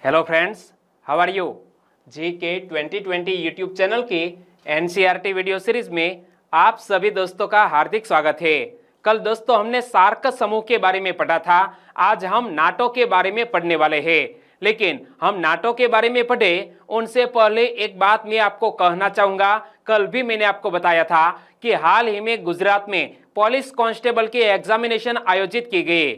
Hello friends, how are you. G K 2020 YouTube channel की NCERT video series में आप सभी दोस्तों का हार्दिक स्वागत है। कल दोस्तों हमने सार्क समूह के बारे में पढ़ा था। आज हम नाटो के बारे में पढ़ने वाले हैं। लेकिन हम नाटो के बारे में पढ़े उनसे पहले एक बात मैं आपको कहना चाहूंगा। कल भी मैंने आपको बताया था कि हाल ही में गुजरात में पुलिस कांस्टेबल के एग्जामिनेशन आयोजित की गई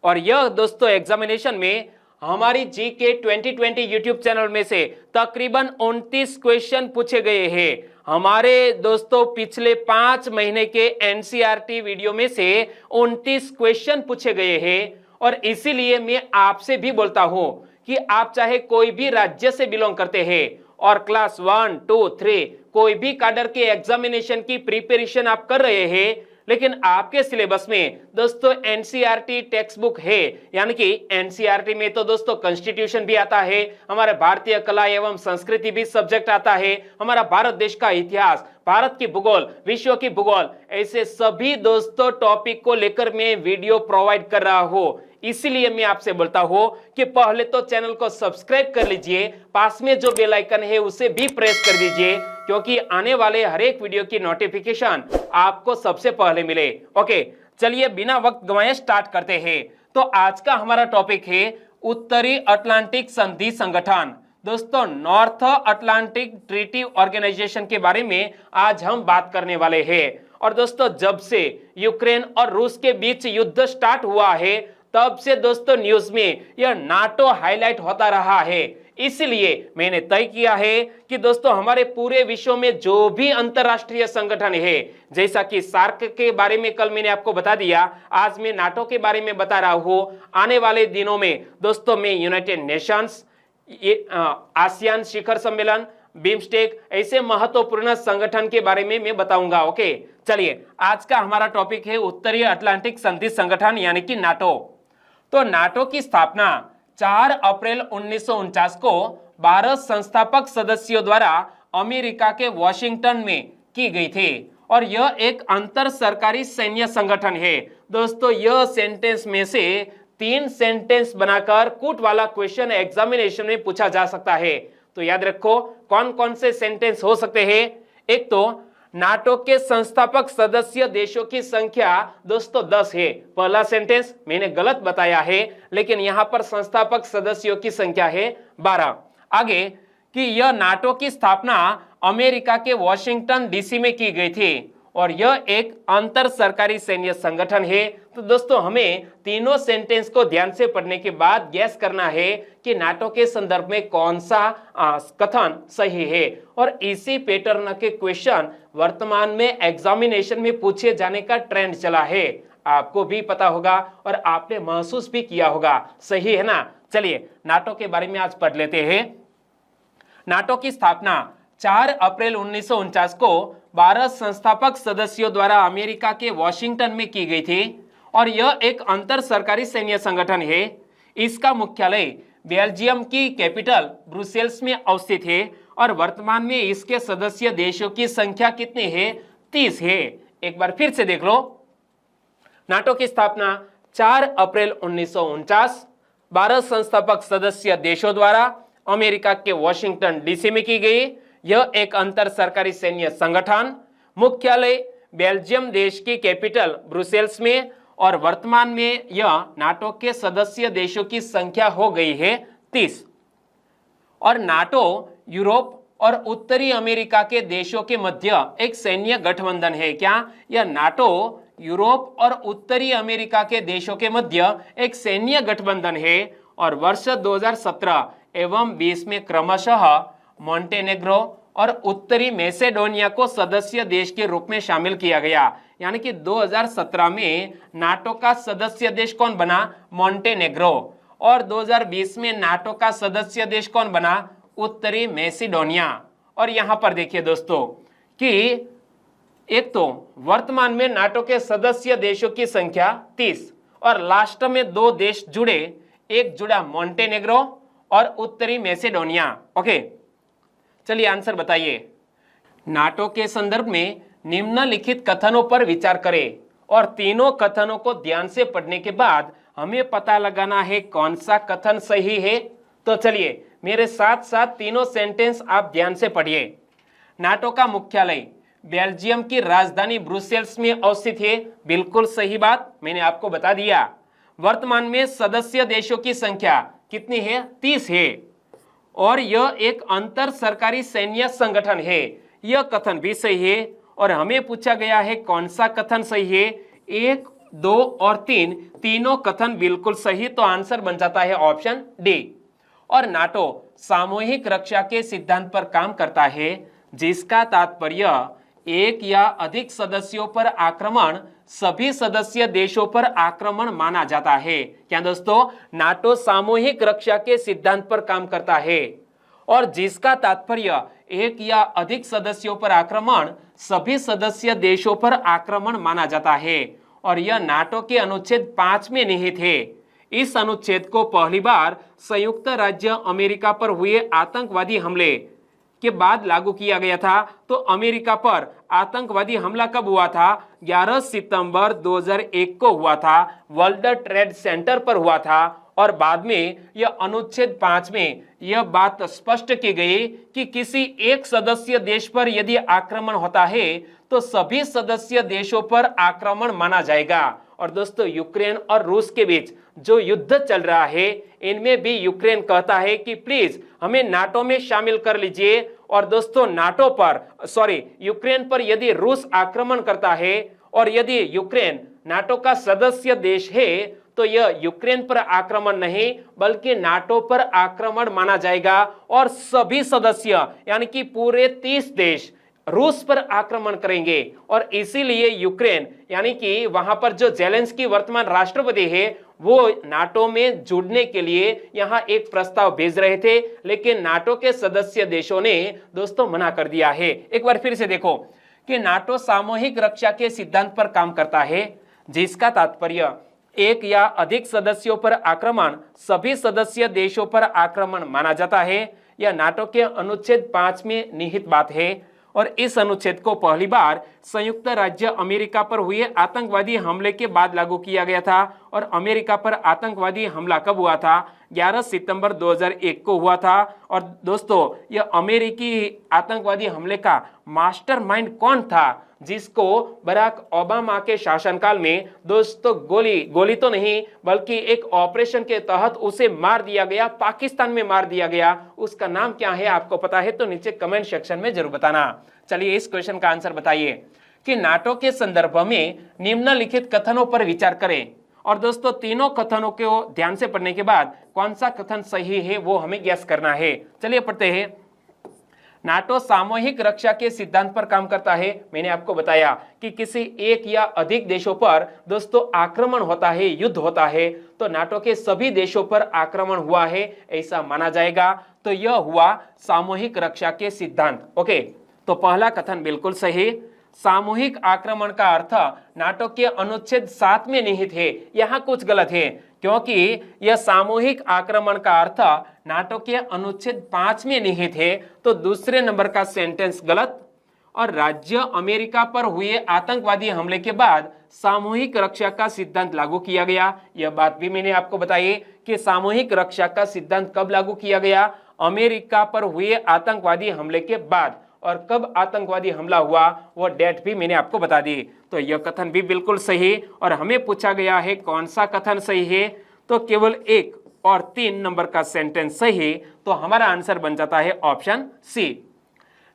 और यह दोस्तों एग्जामिनेशन में हमारी जी के 2020 यूट्यूब चैनल में से तकरीबन 29 क्वेश्चन पूछे गए हैं। हमारे दोस्तों पिछले 5 महीने के एनसीईआरटी वीडियो में से 29 क्वेश्चन पूछे गए हैं और इसीलिए मैं आपसे भी बोलता हूं कि आप चाहे कोई भी राज्य से बिलोंग करते हैं और क्लास 1, 2, 3 कोई भी कैडर के एग्जामिनेशन की प्रिपरेशन आप कर रहे हैं, लेकिन आपके सिलेबस में दोस्तों एनसीईआरटी टेक्स्ट बुक है, यानी कि एनसीईआरटी में तो दोस्तों कॉन्स्टिट्यूशन भी आता है, हमारे भारतीय कला एवं संस्कृति भी सब्जेक्ट आता है, हमारा भारत देश का इतिहास, भारत की भूगोल, विश्व की भूगोल, ऐसे सभी दोस्तों टॉपिक को लेकर मैं वीडियो प्रोवाइड कर रहा हूं। इसीलिए मैं आपसे बोलता हूं कि पहले तो चैनल को सब्सक्राइब कर लीजिए, पास में जो बेल आइकन है उसे भी प्रेस कर दीजिए, क्योंकि आने वाले हर एक वीडियो की नोटिफिकेशन आपको सबसे पहले मिले। ओके, चलिए बिना वक्त गंवाए स्टार्ट करते हैं। तो आज का हमारा टॉपिक है उत्तरी अटलांटिक संधि संगठन। दोस्तों नॉर्थ अटलांटिक ट्रीटी ऑर्गेनाइजेशन के बारे में आज हम बात करने वाले हैं। और दोस्तों जब से यूक्रेन और रूस के बीच युद्ध स्टार्ट हुआ है तब से दोस्तों न्यूज में यह नाटो हाईलाइट होता रहा है। इसलिए मैंने तय किया है कि दोस्तों हमारे पूरे विश्व में जो भी अंतरराष्ट्रीय संगठन है, जैसा कि सार्क के बारे में कल मैंने आपको बता दिया, आज मैं नाटो के बारे में बता रहा हूं। आने वाले दिनों में दोस्तों मैं यूनाइटेड नेशंस, आसियान शिखर सम्मेलन, बिम्स्टेक ऐसे महत्वपूर्ण संगठन के बारे में मैं बताऊंगा। ओके, चलिए आज का हमारा टॉपिक है उत्तरी अटलांटिक संधि संगठन यानी कि नाटो। तो नाटो की स्थापना 4 अप्रैल 1949 को 12 संस्थापक सदस्यों द्वारा अमेरिका के वॉशिंगटन में की गई थी और यह एक अंतर सरकारी सैन्य संगठन है। दोस्तों यह सेंटेंस में से 3 सेंटेंस बनाकर कूट वाला क्वेश्चन एग्जामिनेशन में पूछा जा सकता है। तो याद रखो कौन कौन से सेंटेंस हो सकते हैं। एक तो नाटो के संस्थापक सदस्य देशों की संख्या दोस्तों 10 है। पहला सेंटेंस मैंने गलत बताया है, लेकिन यहां पर संस्थापक सदस्यों की संख्या है 12। आगे कि यह नाटो की स्थापना अमेरिका के वॉशिंगटन डीसी में की गई थी और यह एक अंतर सरकारी सैन्य संगठन है। तो दोस्तों हमें तीनों सेंटेंस को ध्यान से पढ़ने के बाद गैस करना है कि नाटो के संदर्भ में कौन सा कथन सही है। और इसी पैटर्न के क्वेश्चन वर्तमान में एग्जामिनेशन में पूछे जाने का ट्रेंड चला है। आपको भी पता होगा और आपने महसूस भी किया होगा, सही है ना। चलिए नाटो के बारे में आज पढ़ लेते हैं। नाटो की स्थापना 4 अप्रैल 1949 को 12 संस्थापक सदस्यों द्वारा अमेरिका के वॉशिंगटन में की गई थी और यह एक अंतर सरकारी सैन्य संगठन है। इसका मुख्यालय बेल्जियम की कैपिटल ब्रुसेल्स में अवस्थित है और वर्तमान में इसके सदस्य देशों की संख्या कितनी है? 30 है। एक बार फिर से देख लो। नाटो की स्थापना 4 अप्रैल 1949 12 संस्थापक सदस्य देशों द्वारा अमेरिका के वॉशिंगटन डीसी में की गई। यह एक अंतर सरकारी सैन्य संगठन, मुख्यालय बेल्जियम देश की कैपिटल ब्रुसेल्स में और वर्तमान में यह नाटो के सदस्य देशों की संख्या हो गई है 30। और नाटो यूरोप और उत्तरी अमेरिका के देशों के मध्य एक सैन्य गठबंधन है। क्या यह नाटो यूरोप और उत्तरी अमेरिका के देशों के मध्य एक सैन्य गठबंधन है और वर्ष 2017 एवं 20 में क्रमशः मॉन्टेनेग्रो और उत्तरी मैसेडोनिया को सदस्य देश के रूप में शामिल किया गया। यानी कि 2017 में नाटो का सदस्य देश कौन बना? मॉन्टेनेग्रो। और 2020 में नाटो का सदस्य देश कौन बना? उत्तरी मैसेडोनिया। और यहां पर देखिए दोस्तों कि एक तो वर्तमान में नाटो के सदस्य देशों की संख्या 30 और लास्ट में 2 देश जुड़े, एक जुड़ा मॉन्टेनेग्रो और उत्तरी मैसेडोनिया। ओके, चलिए आंसर बताइए। नाटो के संदर्भ में निम्नलिखित कथनों पर विचार करें और तीनों कथनों को ध्यान से पढ़ने के बाद हमें पता लगाना है कौन सा कथन सही है। तो चलिए मेरे साथ साथ तीनों सेंटेंस आप ध्यान से पढ़िए। नाटो का मुख्यालय बेल्जियम की राजधानी ब्रुसेल्स में अवस्थित है, बिल्कुल सही बात, मैंने आपको बता दिया। वर्तमान में सदस्य देशों की संख्या कितनी है? 30 है। और यह एक अंतर सरकारी सैन्य संगठन है, यह कथन भी सही है। और हमें पूछा गया है कौन सा कथन सही है? 1, 2 और 3 तीनों कथन बिल्कुल सही, तो आंसर बन जाता है ऑप्शन डी। और नाटो सामूहिक रक्षा के सिद्धांत पर काम करता है, जिसका तात्पर्य एक या अधिक सदस्यों पर आक्रमण सभी सदस्य देशों पर आक्रमण माना जाता है। क्या दोस्तों? नाटो सामूहिक रक्षा के सिद्धांत पर काम करता है और जिसका तात्पर्य एक या अधिक सदस्यों पर आक्रमण सभी सदस्य देशों पर आक्रमण माना जाता है। और यह नाटो के अनुच्छेद 5 में निहित है। इस अनुच्छेद को पहली बार संयुक्त राज्य अमेरिका पर हुए आतंकवादी हमले के बाद लागू किया गया था। तो अमेरिका पर आतंकवादी हमला कब हुआ था? 11 सितंबर 2001 को हुआ था, वर्ल्ड ट्रेड सेंटर पर हुआ था। और बाद में यह अनुच्छेद 5 में यह बात स्पष्ट की गई कि किसी एक सदस्य देश पर यदि आक्रमण होता है तो सभी सदस्य देशों पर आक्रमण माना जाएगा। और दोस्तों, यूक्रेन और रूस के बीच जो युद्ध चल रहा है, इनमें भी यूक्रेन कहता है कि प्लीज हमें नाटो में शामिल कर लीजिए। और दोस्तों, यूक्रेन पर यदि रूस आक्रमण करता है और यदि यूक्रेन नाटो का सदस्य देश है तो यह यूक्रेन पर आक्रमण नहीं बल्कि नाटो पर आक्रमण माना जाएगा। और सभी सदस्य यानी कि पूरे 30 देश रूस पर आक्रमण करेंगे। और इसीलिए यूक्रेन यानी कि वहां पर जो जेलेंस्की वर्तमान राष्ट्रपति है वो नाटो में जुड़ने के लिए यहां एक प्रस्ताव भेज रहे थे, लेकिन नाटो के सदस्य देशों ने दोस्तों मना कर दिया है। एक बार फिर से देखो कि नाटो सामूहिक रक्षा के सिद्धांत पर काम करता है, जिसका तात्पर्य एक या अधिक सदस्यों पर आक्रमण सभी सदस्य देशों पर आक्रमण माना जाता है। यह नाटो के अनुच्छेद 5 में निहित बात है। और इस अनुच्छेद को पहली बार संयुक्त राज्य अमेरिका पर हुए आतंकवादी हमले के बाद लागू किया गया था। और अमेरिका पर आतंकवादी हमला कब हुआ था? 11 सितंबर 2001 को हुआ था। और दोस्तों, यह अमेरिकी आतंकवादी हमले का मास्टरमाइंड कौन था, जिसको बराक ओबामा के शासनकाल में दोस्तों गोली तो नहीं बल्कि एक ऑपरेशन के तहत उसे मार दिया गया, पाकिस्तान में मार दिया गया। उसका नाम क्या है? आपको पता है तो नीचे कमेंट सेक्शन में जरूर बताना। चलिए इस क्वेश्चन का आंसर बताइए कि नाटो के संदर्भ में निम्नलिखित कथनों पर विचार करें। और दोस्तों, तीनों कथनों को ध्यान से पढ़ने के बाद कौन सा कथन सही है वो हमें गैस करना है। चलिए पढ़ते हैं। नाटो सामूहिक रक्षा के सिद्धांत पर काम करता है। मैंने आपको बताया कि किसी एक या अधिक देशों पर दोस्तों आक्रमण होता है, युद्ध होता है, तो नाटो के सभी देशों पर आक्रमण हुआ है ऐसा माना जाएगा। तो यह हुआ सामूहिक रक्षा के सिद्धांत। ओके, तो पहला कथन बिल्कुल सही। सामूहिक आक्रमण का अर्थ नाटो के अनुच्छेद 7 में निहित है। यहाँ कुछ गलत है क्योंकि यह सामूहिक आक्रमण का अर्थ नाटो के अनुच्छेद 5 में निहित है, तो दूसरे नंबर का सेंटेंस गलत। और राज्य अमेरिका पर हुए आतंकवादी हमले के बाद सामूहिक रक्षा का सिद्धांत लागू किया गया। यह बात भी मैंने आपको बताई कि सामूहिक रक्षा का सिद्धांत कब लागू किया गया? अमेरिका पर हुए आतंकवादी हमले के बाद। और कब आतंकवादी हमला हुआ वो डेट भी मैंने आपको बता दी। तो यह कथन भी बिल्कुल सही। और हमें पूछा गया है कौन सा कथन सही है, तो केवल 1 और 3 नंबर का सेंटेंस सही, तो हमारा आंसर बन जाता है ऑप्शन सी।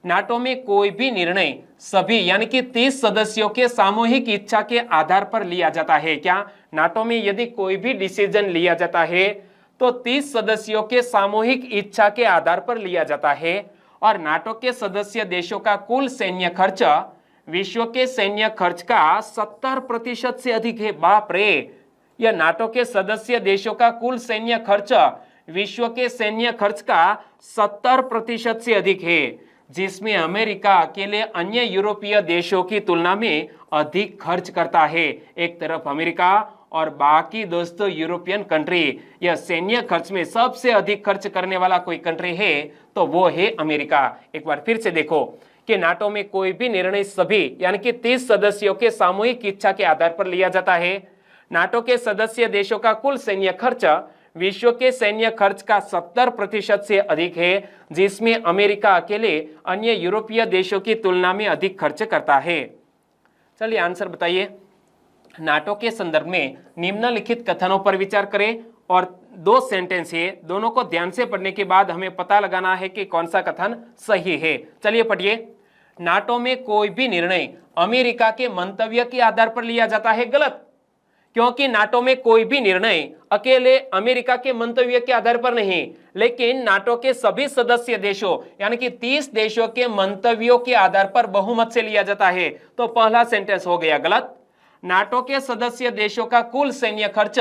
नाटो में कोई भी निर्णय सभी यानी कि 30 सदस्यों के सामूहिक इच्छा के आधार पर लिया जाता है। क्या नाटो में यदि कोई भी डिसीजन लिया जाता है तो 30 सदस्यों के सामूहिक इच्छा के आधार पर लिया जाता है। और नाटो के सदस्य देशों का कुल सैन्य खर्च विश्व के सैन्य खर्च का 70% से अधिक है। बाप रे, यह नाटो के सदस्य देशों का कुल सैन्य खर्च विश्व के सैन्य खर्च का 70% से अधिक है, जिसमें अमेरिका अकेले अन्य यूरोपीय देशों की तुलना में अधिक खर्च करता है। एक तरफ अमेरिका और बाकी दोस्तों यूरोपियन कंट्री, यह सैन्य खर्च में सबसे अधिक खर्च करने वाला कोई कंट्री है तो वो है अमेरिका। एक बार फिर से देखो कि नाटो में कोई भी निर्णय सभी यानी कि 30 सदस्यों के सामूहिक इच्छा के आधार पर लिया जाता है। नाटो के सदस्य देशों का कुल सैन्य खर्च विश्व के सैन्य खर्च का 70% से अधिक है, जिसमें अमेरिका अकेले अन्य यूरोपीय देशों की तुलना में अधिक खर्च करता है। चलिए आंसर बताइए। नाटो के संदर्भ में निम्नलिखित कथनों पर विचार करें और 2 सेंटेंस है, दोनों को ध्यान से पढ़ने के बाद हमें पता लगाना है कि कौन सा कथन सही है। चलिए पढ़िए। नाटो में कोई भी निर्णय अमेरिका के मंतव्य के आधार पर लिया जाता है, गलत, क्योंकि नाटो में कोई भी निर्णय अकेले अमेरिका के मंतव्य के आधार पर नहीं, लेकिन नाटो के सभी सदस्य देशों यानी कि 30 देशों के मंतव्यों के आधार पर बहुमत से लिया जाता है। तो पहला सेंटेंस हो गया गलत। नाटो के सदस्य देशों का कुल सैन्य खर्च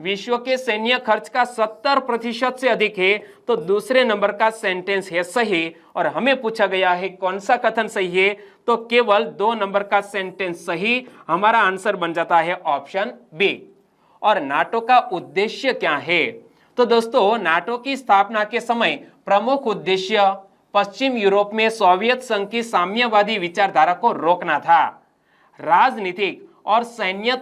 विश्व के सैन्य खर्च का 70% से अधिक है, तो दूसरे नंबर का सेंटेंस है सही। और हमें पूछा गया है कौन सा कथन सही है, तो केवल 2 नंबर का सेंटेंस सही। हमारा आंसर बन जाता है ऑप्शन बी। और नाटो का उद्देश्य क्या है, तो दोस्तों नाटो की स्थापना के समय प्रमुख उद्देश्य पश्चिम यूरोप में सोवियत संघ की साम्यवादी विचारधारा को रोकना था। राजनीतिक और सैन्य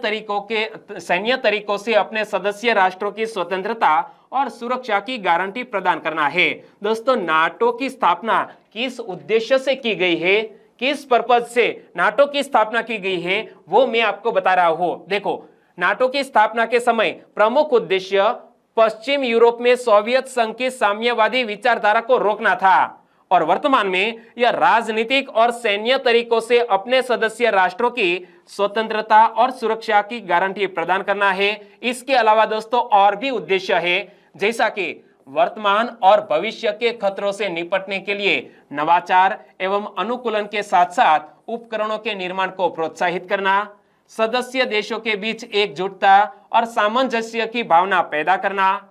तरीकों से अपने सदस्य राष्ट्रों की स्वतंत्रता और सुरक्षा की गारंटी प्रदान करना है। दोस्तों नाटो की स्थापना किस उद्देश्य से की गई है, किस पर्पज से नाटो की स्थापना की गई है, वो मैं आपको बता रहा हूं। देखो, नाटो की स्थापना के समय प्रमुख उद्देश्य पश्चिम यूरोप में सोवियत संघ की साम्यवादी विचारधारा को रोकना था, और वर्तमान में यह राजनीतिक और सैन्य तरीकों से अपने सदस्य राष्ट्रों की स्वतंत्रता और सुरक्षा की गारंटी प्रदान करना है। इसके अलावा दोस्तों और भी उद्देश्य है, जैसा कि वर्तमान और भविष्य के खतरों से निपटने के लिए नवाचार एवं अनुकूलन के साथ साथ उपकरणों के निर्माण को प्रोत्साहित करना, सदस्य देशों के बीच एकजुटता और सामंजस्य की भावना पैदा करना,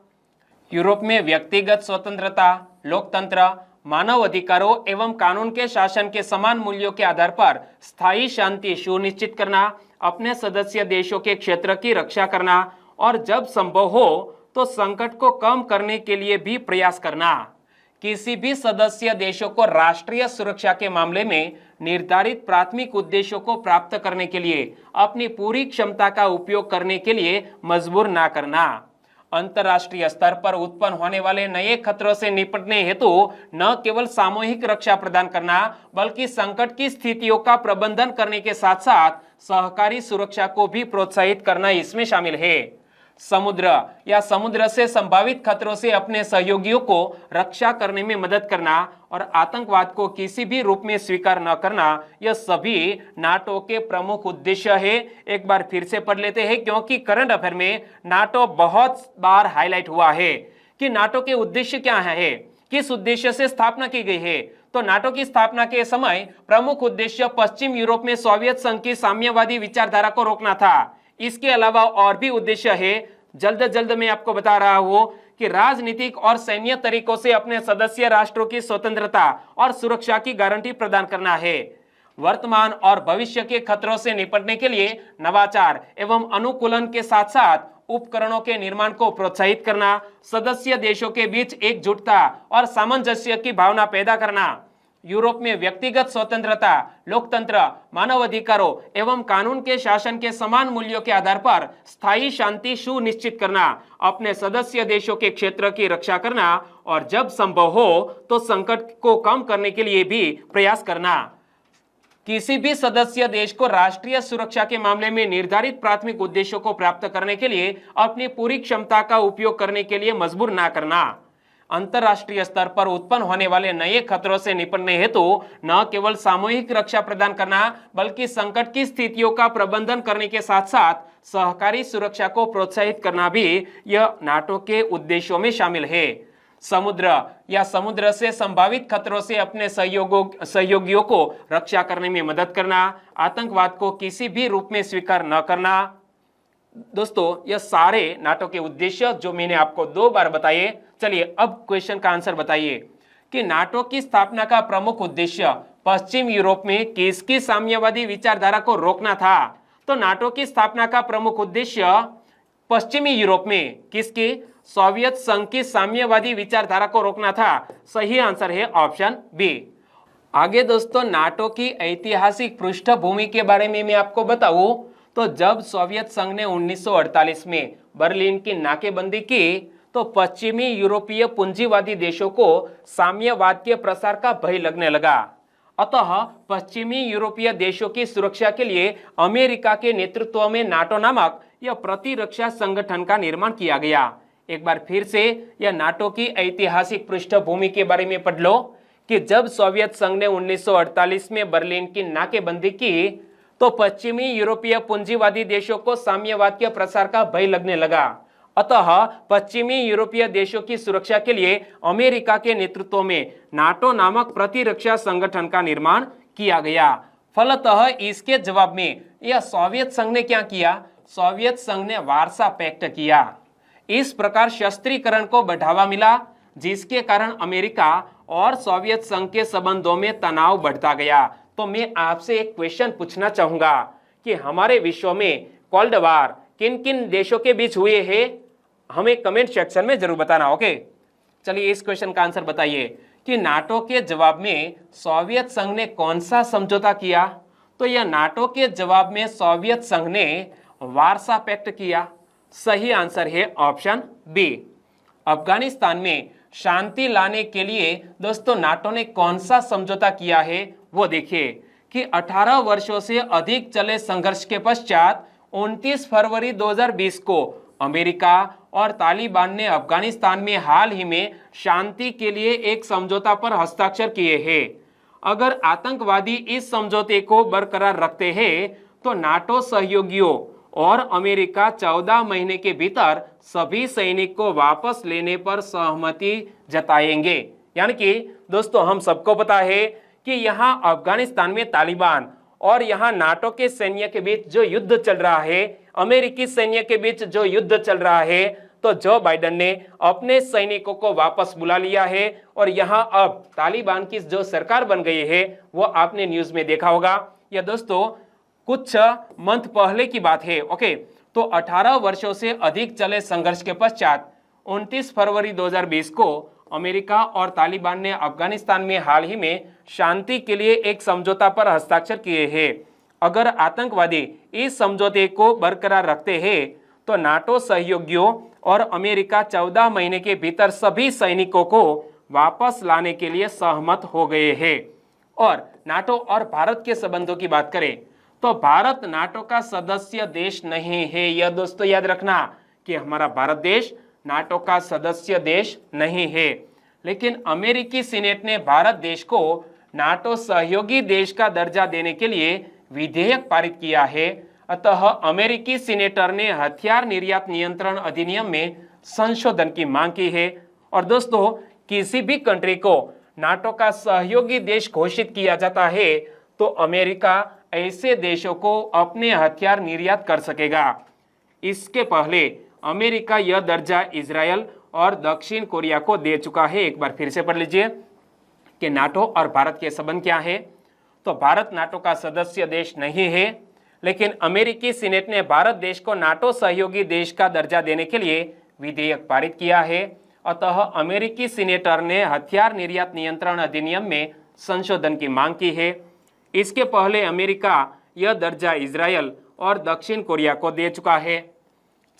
यूरोप में व्यक्तिगत स्वतंत्रता, लोकतंत्र, मानव अधिकारों एवं कानून के शासन के समान मूल्यों के आधार पर स्थायी शांति सुनिश्चित करना, अपने सदस्य देशों के क्षेत्र की रक्षा करना, और जब संभव हो तो संकट को कम करने के लिए भी प्रयास करना। किसी भी सदस्य देशों को राष्ट्रीय सुरक्षा के मामले में निर्धारित प्राथमिक उद्देश्यों को प्राप्त करने के लिए अपनी पूरी क्षमता का उपयोग करने के लिए मजबूर ना करना। अंतर्राष्ट्रीय स्तर पर उत्पन्न होने वाले नए खतरों से निपटने हेतु न केवल सामूहिक रक्षा प्रदान करना, बल्कि संकट की स्थितियों का प्रबंधन करने के साथ साथ सहकारी सुरक्षा को भी प्रोत्साहित करना इसमें शामिल है। समुद्र या समुद्र से संभावित खतरों से अपने सहयोगियों को रक्षा करने में मदद करना और आतंकवाद को किसी भी रूप में स्वीकार न करना, यह सभी नाटो के प्रमुख उद्देश्य है। एक बार फिर से पढ़ लेते हैं, क्योंकि करंट अफेयर में नाटो बहुत बार हाईलाइट हुआ है कि नाटो के उद्देश्य क्या है, किस उद्देश्य से स्थापना की गई है। तो नाटो की स्थापना के समय प्रमुख उद्देश्य पश्चिम यूरोप में सोवियत संघ की साम्यवादी विचारधारा को रोकना था। इसके अलावा और भी उद्देश्य है, जल्द मैं आपको बता रहा हूं कि राजनीतिक और सैन्य तरीकों से अपने सदस्य राष्ट्रों की स्वतंत्रता और सुरक्षा की गारंटी प्रदान करना है। वर्तमान और भविष्य के खतरों से निपटने के लिए नवाचार एवं अनुकूलन के साथ साथ उपकरणों के निर्माण को प्रोत्साहित करना, सदस्य देशों के बीच एकजुटता और सामंजस्य की भावना पैदा करना, यूरोप में व्यक्तिगत स्वतंत्रता, लोकतंत्र, मानव अधिकारों एवं कानून के शासन के समान मूल्यों के आधार पर स्थायी शांति सुनिश्चित करना, अपने सदस्य देशों के क्षेत्र की रक्षा करना, और जब संभव हो तो संकट को कम करने के लिए भी प्रयास करना। किसी भी सदस्य देश को राष्ट्रीय सुरक्षा के मामले में निर्धारित प्राथमिक उद्देश्यों को प्राप्त करने के लिए अपनी पूरी क्षमता का उपयोग करने के लिए मजबूर ना करना। अंतर्राष्ट्रीय स्तर पर उत्पन्न होने वाले नए खतरों से निपटने हेतु न केवल सामूहिक रक्षा प्रदान करना, बल्कि संकट की स्थितियों का प्रबंधन करने के साथ साथ सहकारी सुरक्षा को प्रोत्साहित करना भी यह नाटो के उद्देश्यों में शामिल है। समुद्र या समुद्र से संभावित खतरों से अपने सहयोगियों को रक्षा करने में मदद करना, आतंकवाद को किसी भी रूप में स्वीकार न करना। दोस्तों यह सारे नाटो के उद्देश्य जो मैंने आपको 2 बार बताए। चलिए अब क्वेश्चन का आंसर बताइए कि नाटो की स्थापना का प्रमुख उद्देश्य पश्चिम यूरोप में किसकी साम्यवादी विचारधारा को रोकना था। तो नाटो की स्थापना का प्रमुख उद्देश्य पश्चिमी यूरोप में किसकी, सोवियत संघ की साम्यवादी विचारधारा को रोकना था। सही आंसर है ऑप्शन बी। आगे दोस्तों नाटो की ऐतिहासिक पृष्ठभूमि के बारे में मैं आपको बताऊं तो जब सोवियत संघ ने 1948 में बर्लिन की नाकेबंदी की तो पश्चिमी यूरोपीय पूंजीवादी देशों को साम्यवाद के प्रसार का भय लगने लगा। अतः पश्चिमी यूरोपीय देशों की सुरक्षा के लिए अमेरिका के नेतृत्व में नाटो नामक यह प्रतिरक्षा संगठन का निर्माण किया गया। एक बार फिर से यह नाटो की ऐतिहासिक पृष्ठभूमि के बारे में पढ़ लो कि जब सोवियत संघ ने 1948 में बर्लिन की नाकेबंदी की तो पश्चिमी यूरोपीय पूंजीवादी देशों को साम्यवाद के प्रसार का भय लगने लगा। अतः पश्चिमी यूरोपीय देशों की सुरक्षा के लिए अमेरिका के नेतृत्व में नाटो नामक प्रतिरक्षा संगठन का निर्माण किया गया। फलतः इसके जवाब में यह सोवियत संघ ने क्या किया? सोवियत संघ ने वार्सा पैक्ट किया। इस प्रकार शस्त्रीकरण को बढ़ावा मिला, जिसके कारण अमेरिका और सोवियत संघ के संबंधों में तनाव बढ़ता गया। तो मैं आपसे एक क्वेश्चन पूछना चाहूंगा कि हमारे विश्व में कोल्ड वार किन किन देशों के बीच हुए हैं? हमें कमेंट सेक्शन में जरूर बताना। ओके, चलिए इस क्वेश्चन का आंसर बताइए कि नाटो के जवाब में सोवियत संघ ने कौन सा समझौता किया? तो यह नाटो के जवाब में सोवियत संघ ने वार्सा पैक्ट किया। सही आंसर है ऑप्शन बी। अफगानिस्तान में शांति लाने के लिए दोस्तों नाटो ने कौन सा समझौता किया है वो देखिए कि 18 वर्षों से अधिक चले संघर्ष के पश्चात 29 फरवरी 2020 को अमेरिका और तालिबान ने अफगानिस्तान में हाल ही में शांति के लिए एक समझौता पर हस्ताक्षर किए हैं। अगर आतंकवादी इस समझौते को बरकरार रखते हैं तो नाटो सहयोगियों और अमेरिका 14 महीने के भीतर सभी सैनिक को वापस लेने पर सहमति जताएंगे। यानी कि दोस्तों हम सबको पता है कि यहाँ अफगानिस्तान में तालिबान और यहाँ नाटो के सैन्य के बीच जो युद्ध चल रहा है, अमेरिकी सैन्य के बीच जो युद्ध चल रहा है, तो जो बाइडेन ने अपने सैनिकों को वापस बुला लिया है और यहाँ अब तालिबान की जो सरकार बन गई है वो आपने न्यूज में देखा होगा। यह दोस्तों कुछ मंथ पहले की बात है। ओके, तो 18 वर्षों से अधिक चले संघर्ष के पश्चात 29 फरवरी 2020 को अमेरिका और तालिबान ने अफगानिस्तान में हाल ही में शांति के लिए एक समझौता पर हस्ताक्षर किए हैं। अगर आतंकवादी इस समझौते को बरकरार रखते हैं तो नाटो सहयोगियों और अमेरिका 14 महीने के भीतर सभी सैनिकों को वापस लाने के लिए सहमत हो गए हैं। और नाटो और भारत के संबंधों की बात करें तो भारत नाटो का सदस्य देश नहीं है। यह दोस्तों याद रखना कि हमारा भारत देश नाटो का सदस्य देश नहीं है, लेकिन अमेरिकी सीनेट ने भारत देश को नाटो सहयोगी देश का दर्जा देने के लिए विधेयक पारित किया है। अतः अमेरिकी सीनेटर ने हथियार निर्यात नियंत्रण अधिनियम में संशोधन की मांग की है। और दोस्तों किसी भी कंट्री को नाटो का सहयोगी देश घोषित किया जाता है तो अमेरिका ऐसे देशों को अपने हथियार निर्यात कर सकेगा। इसके पहले अमेरिका यह दर्जा इजरायल और दक्षिण कोरिया को दे चुका है। एक बार फिर से पढ़ लीजिए कि नाटो और भारत के संबंध क्या है। तो भारत नाटो का सदस्य देश नहीं है, लेकिन अमेरिकी सीनेट ने भारत देश को नाटो सहयोगी देश का दर्जा देने के लिए विधेयक पारित किया है। अतः अमेरिकी सीनेटर ने हथियार निर्यात नियंत्रण अधिनियम में संशोधन की मांग की है। इसके पहले अमेरिका यह दर्जा इजरायल और दक्षिण कोरिया को दे चुका है।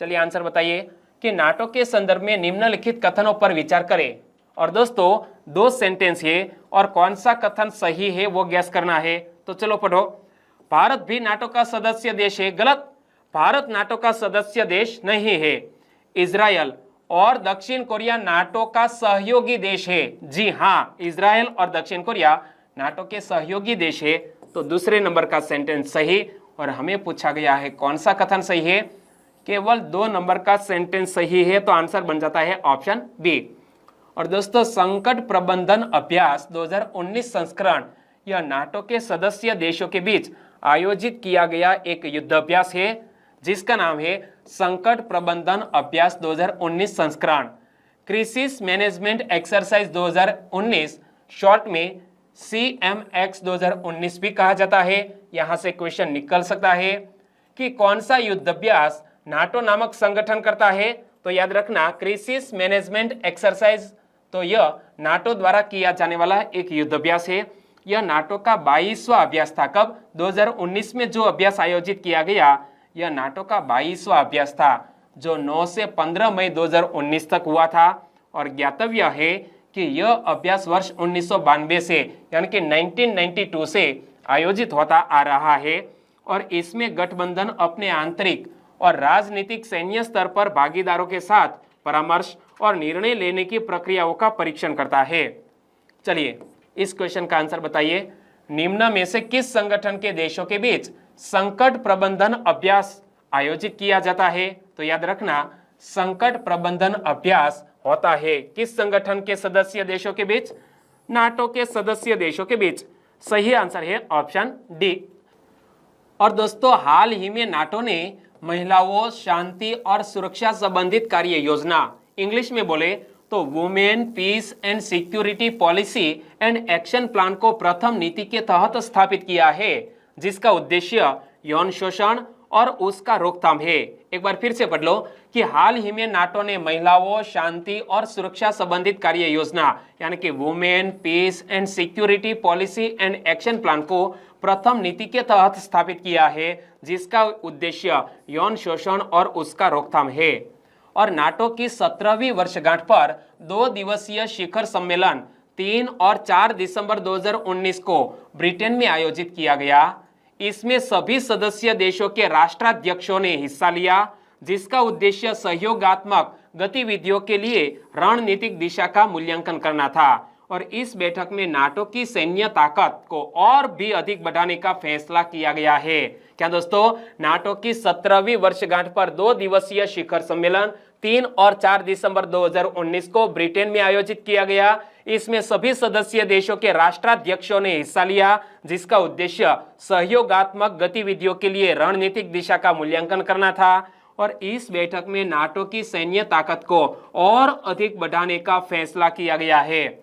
चलिए आंसर बताइए कि नाटो के संदर्भ में निम्नलिखित कथनों पर विचार करें। और दोस्तों 2 सेंटेंस है और कौन सा कथन सही है वो गैस करना है। तो चलो पढ़ो। भारत भी नाटो का सदस्य देश है। गलत, भारत नाटो का सदस्य देश नहीं है। इजरायल और दक्षिण कोरिया नाटो का सहयोगी देश है। जी हाँ, इजरायल और दक्षिण कोरिया नाटो के सहयोगी देश है। तो दूसरे नंबर का सेंटेंस सही। और हमें पूछा गया है कौन सा कथन सही है? केवल 2 नंबर का सेंटेंस सही है, तो आंसर बन जाता है ऑप्शन बी। और दोस्तों संकट प्रबंधन अभ्यास 2019 संस्करण यह नाटो के सदस्य देशों के बीच आयोजित किया गया एक युद्ध अभ्यास है जिसका नाम है संकट प्रबंधन अभ्यास 2019 संस्करण। क्राइसिस मैनेजमेंट एक्सरसाइज 2019 शॉर्ट में CMX 2019 भी कहा जाता है। यहां से क्वेश्चन निकल सकता है कि कौन सा युद्ध अभ्यास नाटो नामक संगठन करता है। तो याद रखना क्राइसिस मैनेजमेंट एक्सरसाइज तो यह नाटो द्वारा किया जाने वाला एक युद्ध अभ्यास है। यह नाटो का 22वां अभ्यास था। कब? 2019 में जो अभ्यास आयोजित किया गया यह नाटो का 22वां अभ्यास था जो 9 से 15 मई 2019 तक हुआ था। और ज्ञातव्य है कि यह अभ्यास वर्ष 1992 से यानी कि 1992 से आयोजित होता आ रहा है। और इसमें गठबंधन अपने आंतरिक और राजनीतिक सैन्य स्तर पर भागीदारों के साथ परामर्श और निर्णय लेने की प्रक्रियाओं का परीक्षण करता है। चलिए इस क्वेश्चन का आंसर बताइए। निम्न में से किस संगठन के देशों के बीच संकट प्रबंधन अभ्यास आयोजित किया जाता है? तो याद रखना, संकट प्रबंधन अभ्यास होता है किस संगठन के सदस्य देशों के बीच? नाटो के सदस्य देशों के बीच। सही आंसर है ऑप्शन डी। और दोस्तों, हाल ही में नाटो ने महिलाओं, शांति और सुरक्षा संबंधित कार्य योजना, इंग्लिश में बोले तो women peace and security policy and action plan को प्रथम नीति के तहत स्थापित किया है, जिसका उद्देश्य यौन शोषण और उसका रोकथाम है। एक बार फिर से पढ़ लो कि हाल ही में नाटो ने महिलाओं, शांति और सुरक्षा संबंधित कार्य योजना यानी कि women peace and security policy and action plan को प्रथम नीति के तहत स्थापित किया है, जिसका उद्देश्य यौन शोषण और उसका रोकथाम है। और नाटो की 17वीं वर्षगांठ पर 2 दिवसीय शिखर सम्मेलन 3 और 4 दिसंबर 2019 को ब्रिटेन में आयोजित किया गया। इसमें सभी सदस्य देशों के राष्ट्राध्यक्षों ने हिस्सा लिया, जिसका उद्देश्य सहयोगात्मक गतिविधियों के लिए रणनीतिक दिशा का मूल्यांकन करना था। और इस बैठक में नाटो की सैन्य ताकत को और भी अधिक बढ़ाने का फैसला किया गया है। क्या दोस्तों? नाटो की 17वीं वर्षगांठ पर 2 दिवसीय शिखर सम्मेलन 3 और 4 दिसंबर 2019 को ब्रिटेन में आयोजित किया गया। इसमें सभी सदस्य देशों के राष्ट्राध्यक्षों ने हिस्सा लिया, जिसका उद्देश्य सहयोगात्मक गतिविधियों के लिए रणनीतिक दिशा का मूल्यांकन करना था। और इस बैठक में नाटो की सैन्य ताकत को और अधिक बढ़ाने का फैसला किया गया है।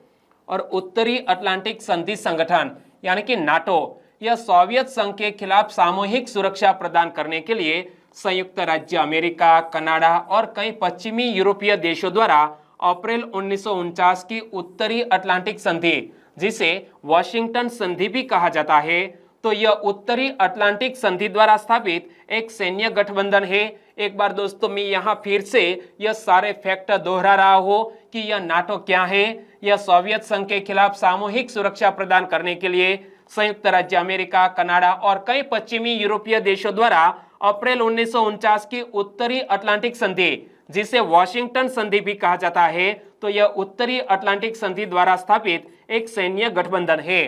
और उत्तरी अटलांटिक संधि संगठन यानी कि नाटो, यह सोवियत संघ के खिलाफ सामूहिक सुरक्षा प्रदान करने के लिए संयुक्त राज्य अमेरिका, कनाडा और कई पश्चिमी यूरोपीय देशों द्वारा अप्रैल 1949 की उत्तरी अटलांटिक संधि, जिसे वॉशिंगटन संधि भी कहा जाता है, तो यह उत्तरी अटलांटिक संधि द्वारा स्थापित एक सैन्य गठबंधन है। एक बार दोस्तों मैं यहाँ फिर से यह सारे फैक्ट दोहरा रहा हूं कि यह नाटो क्या है। यह सोवियत संघ के खिलाफ सामूहिक सुरक्षा प्रदान करने के लिए संयुक्त राज्य अमेरिका, कनाडा और कई पश्चिमी यूरोपीय देशों द्वारा अप्रैल 1949 की उत्तरी अटलांटिक संधि, जिसे वॉशिंगटन संधि भी कहा जाता है, तो यह उत्तरी अटलांटिक संधि द्वारा स्थापित एक सैन्य गठबंधन है।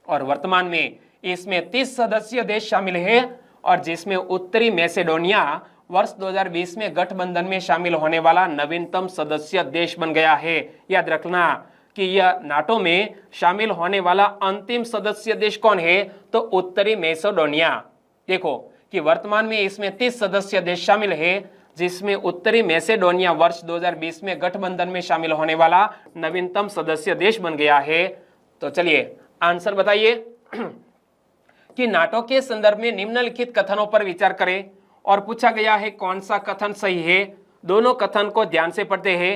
और वर्तमान में इसमें 30 सदस्य देश शामिल है, और जिसमें उत्तरी मैसेडोनिया वर्ष 2020 में गठबंधन में शामिल होने वाला नवीनतम सदस्य देश बन गया है। याद रखना कि यह नाटो में शामिल होने वाला अंतिम सदस्य देश कौन है? तो उत्तरी मैसेडोनिया। देखो कि वर्तमान में इसमें 30 सदस्य देश शामिल है, जिसमें उत्तरी मैसेडोनिया वर्ष 2020 में गठबंधन में शामिल होने वाला नवीनतम सदस्य देश बन गया है। तो चलिए आंसर बताइए कि नाटो के संदर्भ में निम्नलिखित कथनों पर विचार करें। और पूछा गया है कौन सा कथन सही है। दोनों कथन को ध्यान से पढ़ते हैं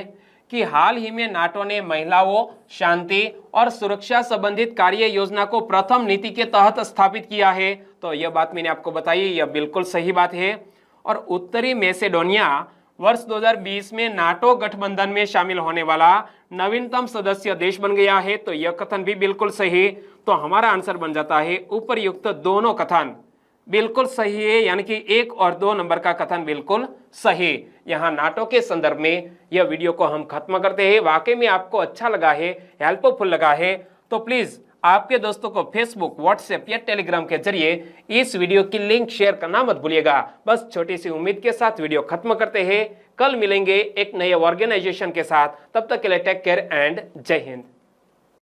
कि हाल ही में नाटो ने महिलाओं, शांति और सुरक्षा संबंधित कार्य योजना को प्रथम नीति के तहत स्थापित किया है, तो यह बात मैंने आपको बताई, यह बिल्कुल सही बात है। और उत्तरी मैसेडोनिया वर्ष 2020 में नाटो गठबंधन में शामिल होने वाला नवीनतम सदस्य देश बन गया है, तो यह कथन भी बिल्कुल सही। तो हमारा आंसर बन जाता है उपरयुक्त दोनों कथन बिल्कुल सही है, यानी कि 1 और 2 नंबर का कथन बिल्कुल सही। यहाँ नाटो के संदर्भ में यह वीडियो को हम खत्म करते हैं। वाकई में आपको अच्छा लगा है, हेल्पफुल लगा है, तो प्लीज आपके दोस्तों को फेसबुक, व्हाट्सएप या टेलीग्राम के जरिए इस वीडियो की लिंक शेयर करना मत भूलिएगा। बस छोटी सी उम्मीद के साथ वीडियो खत्म करते हैं। कल मिलेंगे एक नए ऑर्गेनाइजेशन के साथ, तब तक के लिए टेक केयर एंड जय हिंद।